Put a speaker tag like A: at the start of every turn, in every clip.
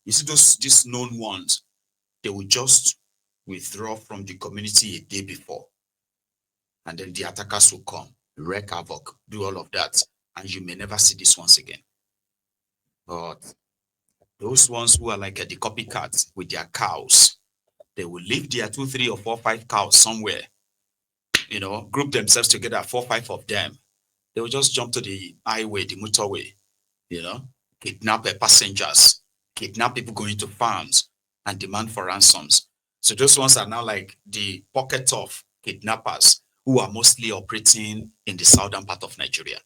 A: You see these known ones, they will just withdraw from the community a day before. And then the attackers will come, wreak havoc, do all of that. And you may never see these ones again. But those ones who are like the copycats with their cows, they will leave their 2, 3, or 4, 5 cows somewhere, group themselves together, 4, 5 of them. They will just jump to the highway, the motorway, kidnap passengers, kidnap people going to farms, and demand for ransoms. So those ones are now like the pocket of kidnappers who are mostly operating in the southern part of Nigeria.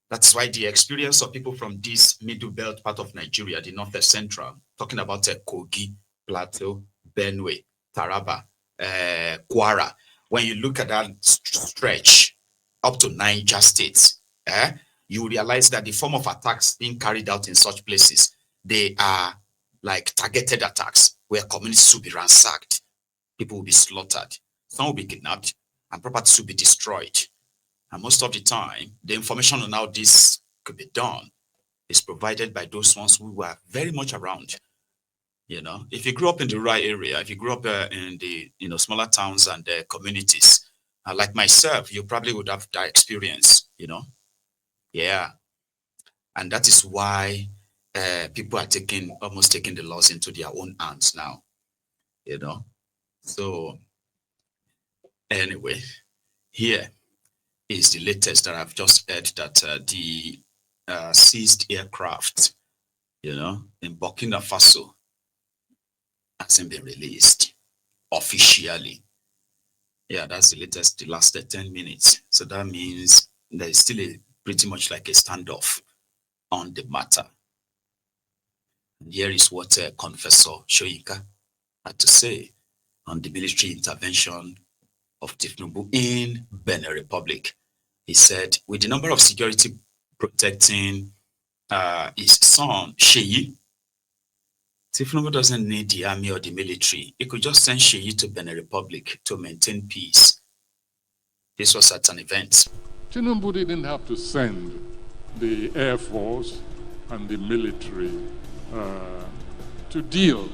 A: That's why the experience of people from this middle belt part of Nigeria, the northwest central, talking about Kogi, Plateau, Benue, Taraba, Kwara, when you look at that stretch up to Niger states, you realize that the form of attacks being carried out in such places, they are like targeted attacks where communities will be ransacked, people will be slaughtered, some will be kidnapped, and properties will be destroyed. And most of the time, the information on how this could be done is provided by those ones who were very much around. If you grew up in the rural area, if you grew up in the smaller towns and communities, like myself, you probably would have that experience. Yeah, and that is why people are almost taking the laws into their own hands now. So anyway, here is the latest that I've just heard, that the seized aircraft, in Burkina Faso hasn't been released officially. Yeah, that's the latest, the last 10 minutes. So that means there is still pretty much like a standoff on the matter. And here is what Confessor Soyinka had to say on the military intervention of Tinubu in Benin Republic. He said, with the number of security protecting his son, Seyi, Tinubu doesn't need the army or the military. He could just send Seyi to Benin Republic to maintain peace. This was at an event.
B: Tinubu didn't have to send the Air Force and the military to deal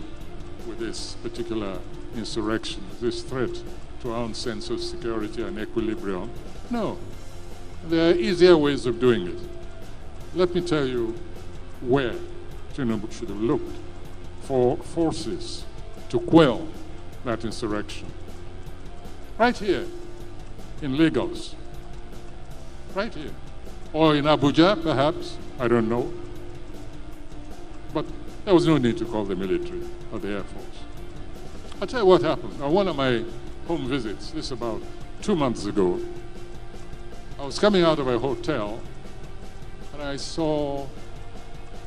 B: with this particular insurrection, this threat to our own sense of security and equilibrium. No, there are easier ways of doing it. Let me tell you where Tinubu should have looked for forces to quell that insurrection. Right here in Lagos, right here, or in Abuja perhaps, I don't know. But there was no need to call the military or the Air Force. I'll tell you what happened. On one of my home visits, this about 2 months ago, I was coming out of a hotel and I saw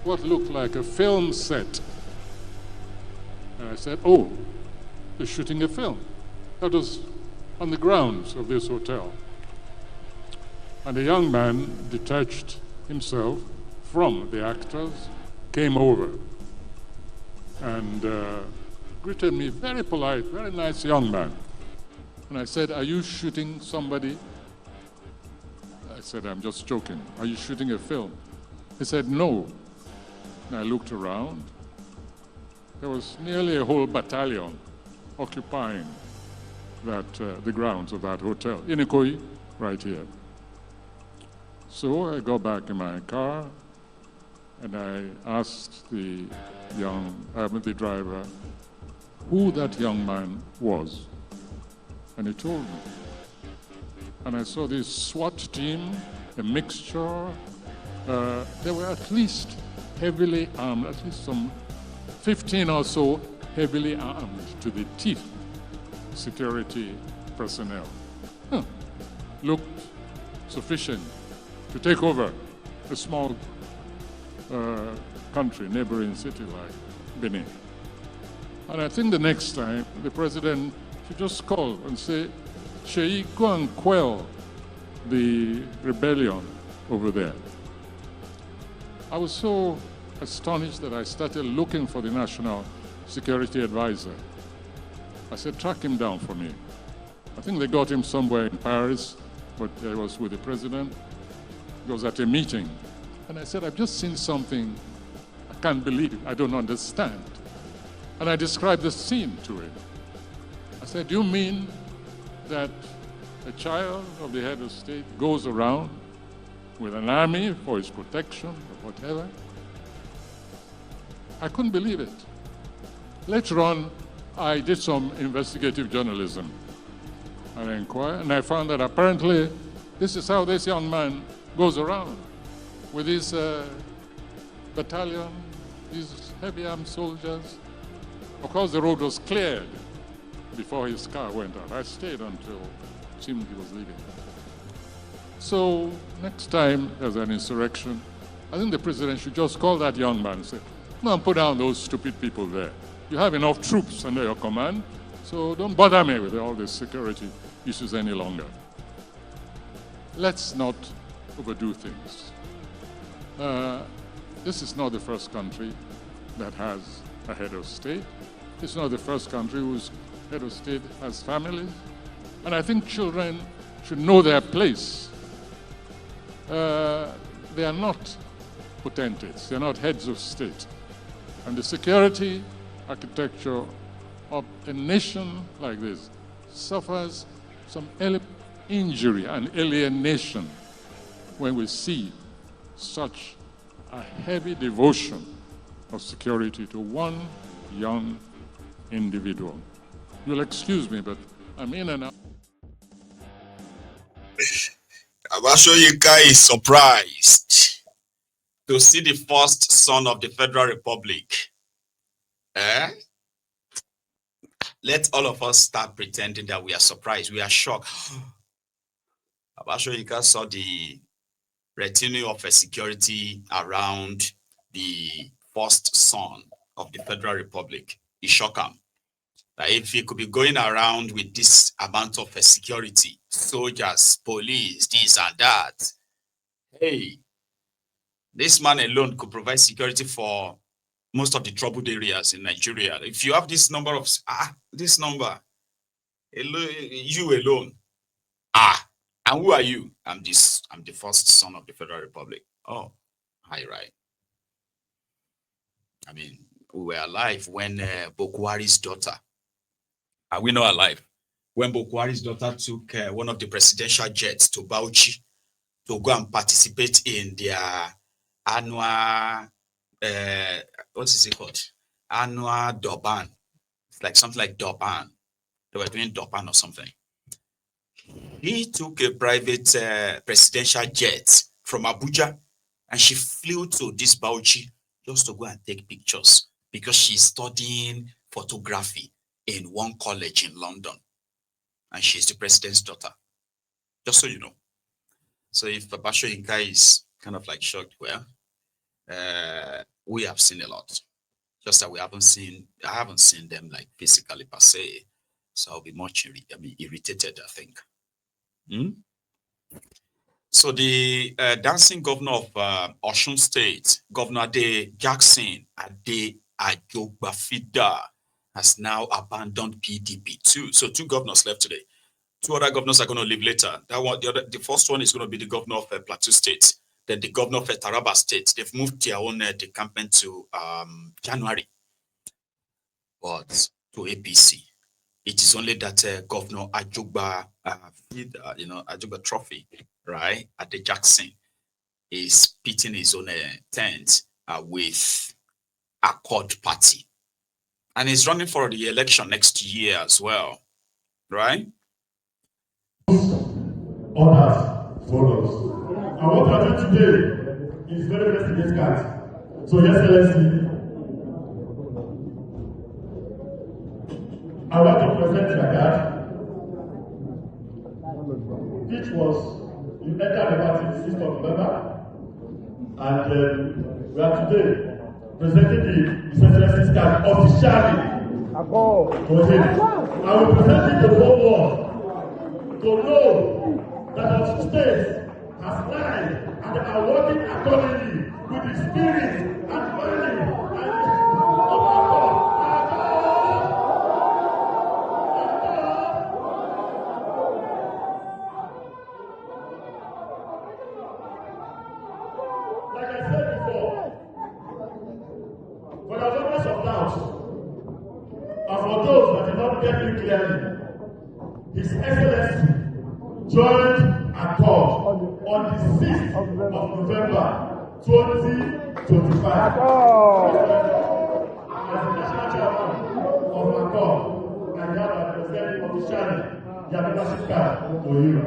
B: what looked like a film set. And I said, oh, they're shooting a film. That was on the grounds of this hotel. And a young man detached himself from the actors, came over and greeted me, very polite, very nice young man. And I said, are you shooting somebody? I said, I'm just joking. Are you shooting a film? He said, no. And I looked around. There was nearly a whole battalion occupying the grounds of that hotel, in Ikoyi, right here. So I got back in my car and I asked the driver who that young man was. And he told me. And I saw this SWAT team, a mixture. There were at least heavily armed, at least some 15 or so heavily armed to the teeth security personnel. Looked sufficient to take over a small country, neighboring city like Benin. And I think the next time the president should just call and say, Seyi, go and quell the rebellion over there. I was so astonished that I started looking for the National Security Advisor. I said, track him down for me. I think they got him somewhere in Paris, but I was with the president. He was at a meeting. And I said, I've just seen something I can't believe, I don't understand. And I described the scene to him. I said, do you mean that a child of the head of state goes around with an army for his protection or whatever? I couldn't believe it. Later on, I did some investigative journalism. I inquired, and I found that apparently this is how this young man goes around with his battalion, these heavy armed soldiers. Of course, the road was cleared before his car went out. I stayed until it seemed he was leaving. So next time there's an insurrection, I think the president should just call that young man and say, come on, put down those stupid people there. You have enough troops under your command, so don't bother me with all these security issues any longer. Let's not overdo things. This is not the first country that has a head of state. It's not the first country whose head of state has families. And I think children should know their place. They are not potentates. They are not heads of state. And the security architecture of a nation like this suffers some injury and alienation when we see such a heavy devotion of security to one young individual. You'll excuse me, but I'm in and out.
A: Soyinka is surprised to see the first son of the Federal Republic. Let all of us start pretending that we are surprised, we are shocked. Soyinka saw the retinue of a security around the first son of the Federal Republic. He shocked him. That if he could be going around with this amount of security, soldiers, police, this and that, hey, this man alone could provide security for most of the troubled areas in Nigeria. If you have this number of, this number, you alone, and who are you? I'm the first son of the Federal Republic. Oh, hi, right. I mean, we were alive when Bokwari's daughter, are we not alive? When Bokwari's daughter took one of the presidential jets to Bauchi to go and participate in their annual, what is it called? Annual Durban. It's like something like Durban. They were doing Durban or something. He took a private presidential jet from Abuja and she flew to this Bauchi just to go and take pictures because she's studying photography in one college in London. And she's the president's daughter. Just so you know. So if Soyinka is kind of like shocked, well, we have seen a lot. Just that I haven't seen them like physically per se. So I'll be much irritated, I think. So the dancing governor of Osun State, Governor Jackson Adegbafida, has now abandoned PDP too. So 2 governors left today. 2 other governors are going to leave later. The first one is going to be the governor of Plateau State. Then the governor of Taraba State. They've moved their own decampment to January. But to APC, it is only that Governor Ajugba, Ajugba Trophy, right, at the Jackson, is pitting his own tent with Accord Party. And he's running for the election next year as well, right?
C: Others follows. And what I do today is very, very significant. So, Your Excellency, I want to present your card, which was, you entered the party the 6th of November, and we are today presenting the His Excellency's card officially to him. I will present it to the whole world to know that our state has lied and they are working accordingly with the spirit and money and of our God. Like I said before, doubt. And for those that did not get me clearly, His Excellency joined accord on the 6th of November 2025 as the national chairman of accord, and now I present officially their membership card to you.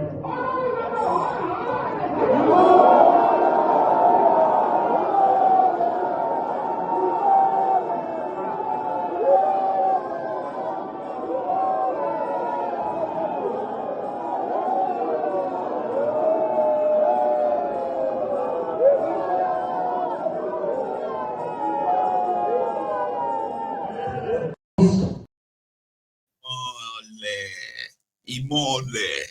A: Imole.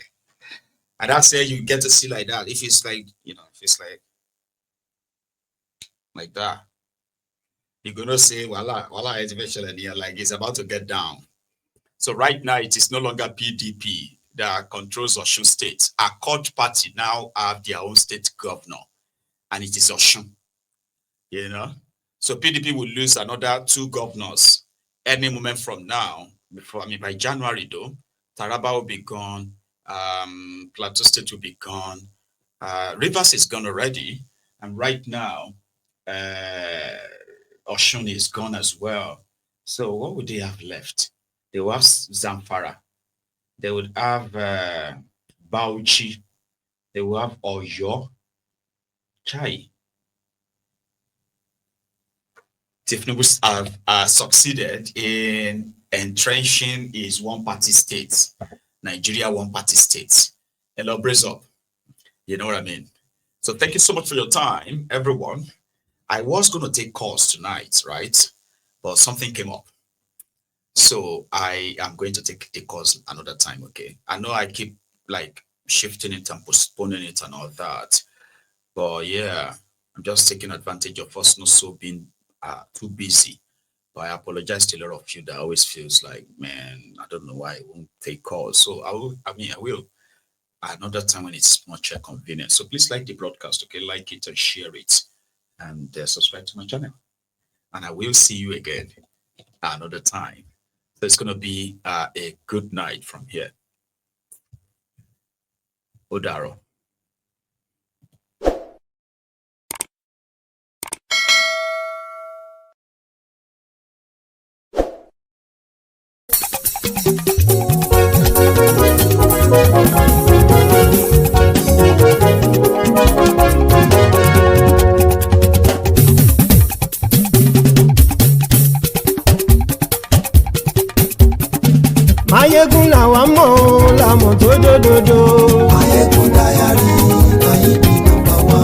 A: And that's where you get to see like that. If it's like, if it's like that, you're gonna say, voila, eventually, and you're like, it's about to get down. So right now, it is no longer PDP that controls Osun State. Accord Party now have their own state governor, and it is Osun. So PDP will lose another 2 governors any moment from now. By January though, Taraba will be gone, Plateau State will be gone, Rivers is gone already, and right now, Osun is gone as well. So what would they have left? They will have Zamfara, they would have Bauchi, they will have Oyo, Chai. Tinubu have succeeded in entrenching his one-party state, Nigeria one-party state. Hello, brace up. You know what I mean? So thank you so much for your time, everyone. I was going to take calls tonight, right? But something came up. So I am going to take the calls another time, okay? I know I keep shifting it and postponing it and all that. But yeah, I'm just taking advantage of us not so being too busy. But I apologize to a lot of you that always feels like, man, I don't know why I won't take calls. So I will another time when it's much convenient. So please like the broadcast, okay? Like it and share it, and subscribe to my channel. And I will see you again another time. So it's going to be a good night from here. Odaro.
D: Maiyegun làwa mọ̀ làmọ̀ tó dòdòdò.
E: Maiyegun Diary, Maiyegun #1.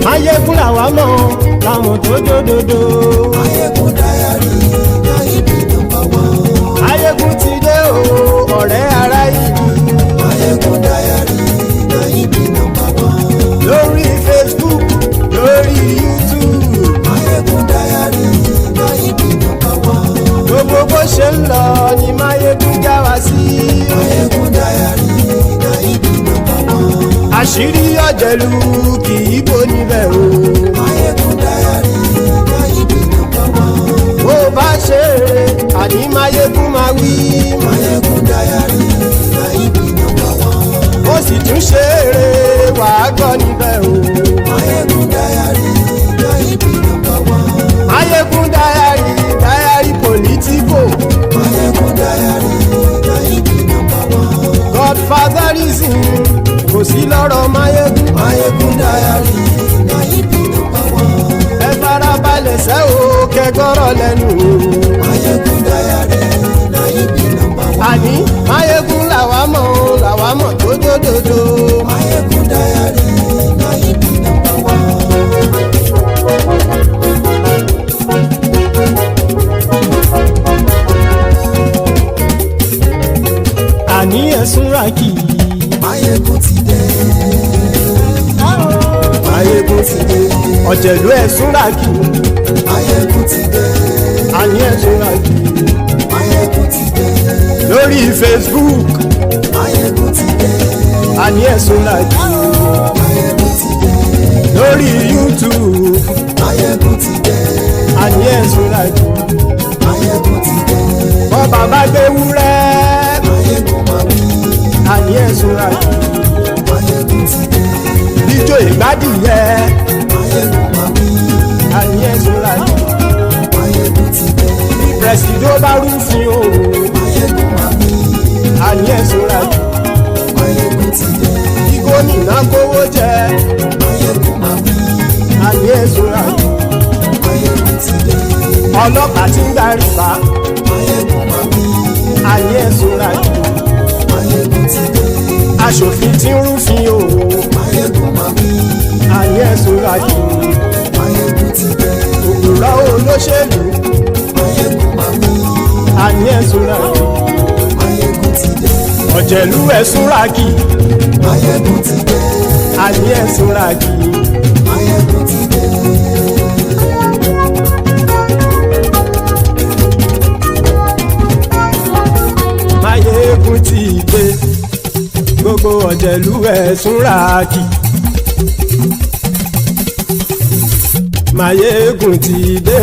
D: Maiyegun làwa mọ̀ làmọ̀ tó dòdòdò.
E: Maiyegun Diary, Maiyegun #1.
D: Maiyegun ti dé o, ọ̀rẹ́ ará ìlú.
E: Maiyegun Diary, Maiyegun #1.
D: Lórí Facebook, lórí YouTube.
E: Maiyegun Diary, Maiyegun #1.
D: Gbogbo bó ṣe ń lọ ni Maiyegun já wa sí.
E: Maiyegun Diary, Maiyegun #1.
D: Àṣírí ọ̀jẹ̀lú kì í bò níbẹ̀ o.
E: Maiyegun Diary, Maiyegun #1.
D: Bó bá ṣe eré, àní Maiyegun máa wí.
E: Maiyegun Diary, Maiyegun #1.
D: Ó sì tún ṣe eré, wàá gbọ́ níbẹ̀ o.
E: Maiyegun Diary, Maiyegun #1.
D: Maiyegun Diary politico.
E: Maiyegun Diary, Maiyegun #1.
D: Godfatherism kò sí lọ́rọ̀ Maiyegun.
E: Maiyegun Diary, Maiyegun #1.
D: Ẹ farabalẹ̀ sẹ́ o kẹgbọ́rọ̀ lẹ́nu o.
E: Maiyegun Diary, Maiyegun #1.
D: Àní Maiyegun làwa mọ̀ tó dòdòdò.
E: Maiyegun Diary, Maiyegun #1.
D: Àní ẹ̀sùn ràkì.
E: Maiyegun ti dé. Maiyegun ti dé.
D: Ọ̀jẹ̀lú ẹ̀sùn ràkì.
E: Maiyegun ti dé.
D: Àní ẹ̀sùn ràkì.
E: Maiyegun ti dé.
D: Lórí Facebook.
E: Maiyegun ti dé.
D: Àní ẹ̀sùn ràkì.
E: Maiyegun ti dé.
D: Lórí YouTube. máa bá gbé wúrẹ́.
E: Maiyegun máa wí.
D: àní ẹ̀sùn àjò.
E: Maiyegun ti dé.
D: ijó ìgbádìyẹ.
E: Maiyegun máa wí.
D: àní ẹ̀sùn àjò.
E: Maiyegun ti dé.
D: bí pẹ̀sìdó bá rúfin o.
E: Maiyegun máa wí.
D: àní ẹ̀sùn àjò.
E: Maiyegun ti dé.
D: bí gómìnà kówó jẹ.
E: Maiyegun máa wí.
D: àní ẹ̀sùn àjò.
E: Maiyegun ti dé.
D: ọlọ́pàá tí ń darí bá.
E: Maiyegun máa wí.
D: àní ẹ̀sùn àjò.
E: Maiyegun ti dé.
D: aṣòfin tí ń rúfin o.
E: Maiyegun máa wí.
D: àní ẹ̀sùn àjò.
E: Maiyegun ti dé.
D: òkúrọ̀ olóṣèlú.
E: Maiyegun máa wí.
D: àní ẹ̀sùn àjò.
E: Maiyegun ti dé.
D: ọ̀jẹ̀lú ẹ̀sùn ràkì.
E: Maiyegun ti dé.
D: àní ẹ̀sùn ràkì.
E: Maiyegun ti dé.
D: Maiyegun ti dé. gbogbo ọ̀jẹ̀lú ẹ̀sùn ràkì. Maiyegun ti dé.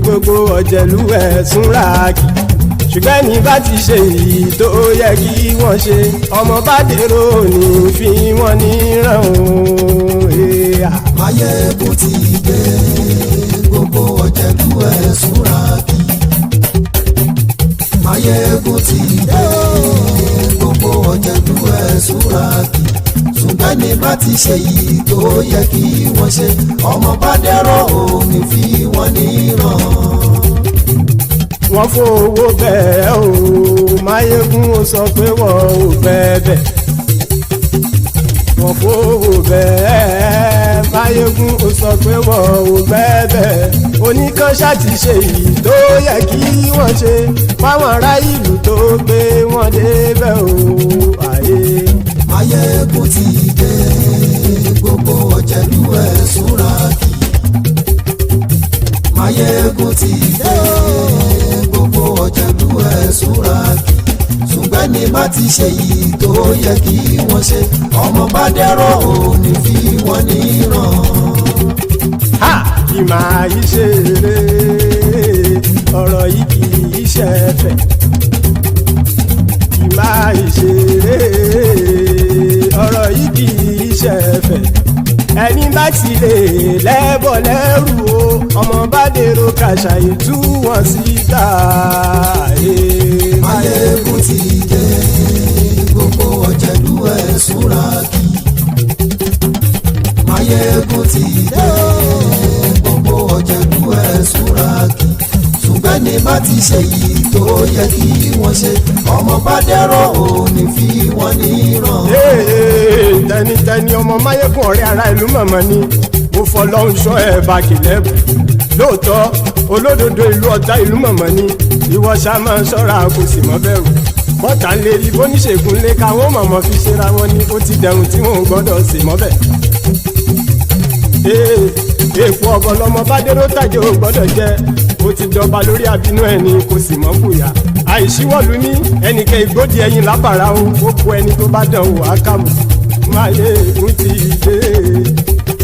D: gbogbo ọ̀jẹ̀lú ẹ̀sùn ràkì. ṣùgbọ́n ní bá ti ṣe èyí tó yẹ kí wọ́n ṣe ọmọ bá dèrò ní fi wọ́n níran o.
E: Maiyegun ti dé. Gbogbo ọ̀jẹ̀lú ẹ̀sùn ràkì. Maiyegun ti dé. Gbogbo ọ̀jẹ̀lú ẹ̀sùn ràkì. ṣùgbọ́n ní bá ti ṣe yìí tó yẹ kí wọ́n ṣe ọmọ bá dẹ́rọ̀ òní fi wọ́n níran.
D: wọ́n fowó bẹ́ẹ̀ o Maiyegun ó sọ pé wọ́n ò bẹ́ẹ̀ wọ́n fowó bẹ́ẹ̀ Maiyegun ó sọ pé wọ́n ò bẹ́ẹ̀ oníkan ṣáàtì ṣe yìí tó yẹ kí wọ́n ṣe fáwọn ará ìlú tó gbé wọn débẹ̀ o àyè.
E: Maiyegun ti dé gbogbo ọ̀jẹ̀lú ẹ̀sùn ràkì. Maiyegun ti dé gbogbo ọ̀jẹ̀lú ẹ̀sùn ràkì. ṣùgbọ́n ní bá ti ṣe yìí tó yẹ kí wọ́n ṣe ọmọ bá dẹ́rọ̀ òní fi wọ́n níran.
D: kì máa yí ṣe eré ọ̀rọ̀ yìí kì í ṣe ẹ̀fẹ̀ kì máa yí ṣe eré ọ̀rọ̀ yìí kì í ṣe ẹ̀fẹ̀ ẹni bá ti lè lẹ́bọ̀ lẹ́rù o ọmọ bá dèrò kàṣà ìtú wọn síta.
E: Maiyegun ti dé gbogbo ọ̀jẹ̀lú ẹ̀sùn ràkì. Maiyegun ti dé gbogbo ọ̀jẹ̀lú ẹ̀sùn ràkì. ṣùgbọ́n ní bá ti ṣe yìí tó yẹ kí wọ́n ṣe ọmọ bá dẹ́rọ̀ òní fi wọ́n níran.
D: tẹnitẹni ọmọ Maiyegun ọ̀rẹ́ ara ìlú mọ̀mọ́ ni mo fọlọ́hún ṣọ́ ẹ̀ bá kìlẹ́bù lóòótọ́ olódodo ìlú ọ̀tá ìlú mọ̀mọ́ ni ìwọ ṣá máa ń ṣọ́ra kò sì mọ́ bẹ̀rù bọ́tà ń lè rí bóníṣègùn lé káwọn mọ̀mọ́ fi ṣera wọn ni ó ti dẹrùn tí wọn ò gbọ́dọ̀ sè mọ́bẹ̀. èèpo ọ̀bọ lọmọ bá dérò tàjẹ́ ò gbọ́dọ̀ jẹ́ ó ti jọba lórí àbínú ẹni kò sì mọ́ bùyà àìsíwọ́lu ní ẹnìkẹ́ ìgbódì ẹyin lábàrá o ó kó ẹni tó bá dán wò á kàmù. Maiyegun ti dé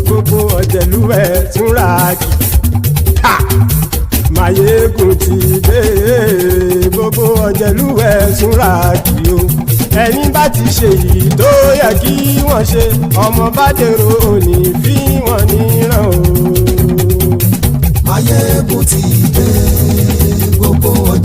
D: gbogbo ọ̀jẹ̀lú ẹ̀sùn ràkì. Maiyegun ti dé gbogbo ọ̀jẹ̀lú ẹ̀sùn ràkì o ẹni bá ti ṣe yìí tó yẹ kí wọ́n ṣe ọmọ bá dèrò òní fi wọ́n níran o.
E: Maiyegun ti dé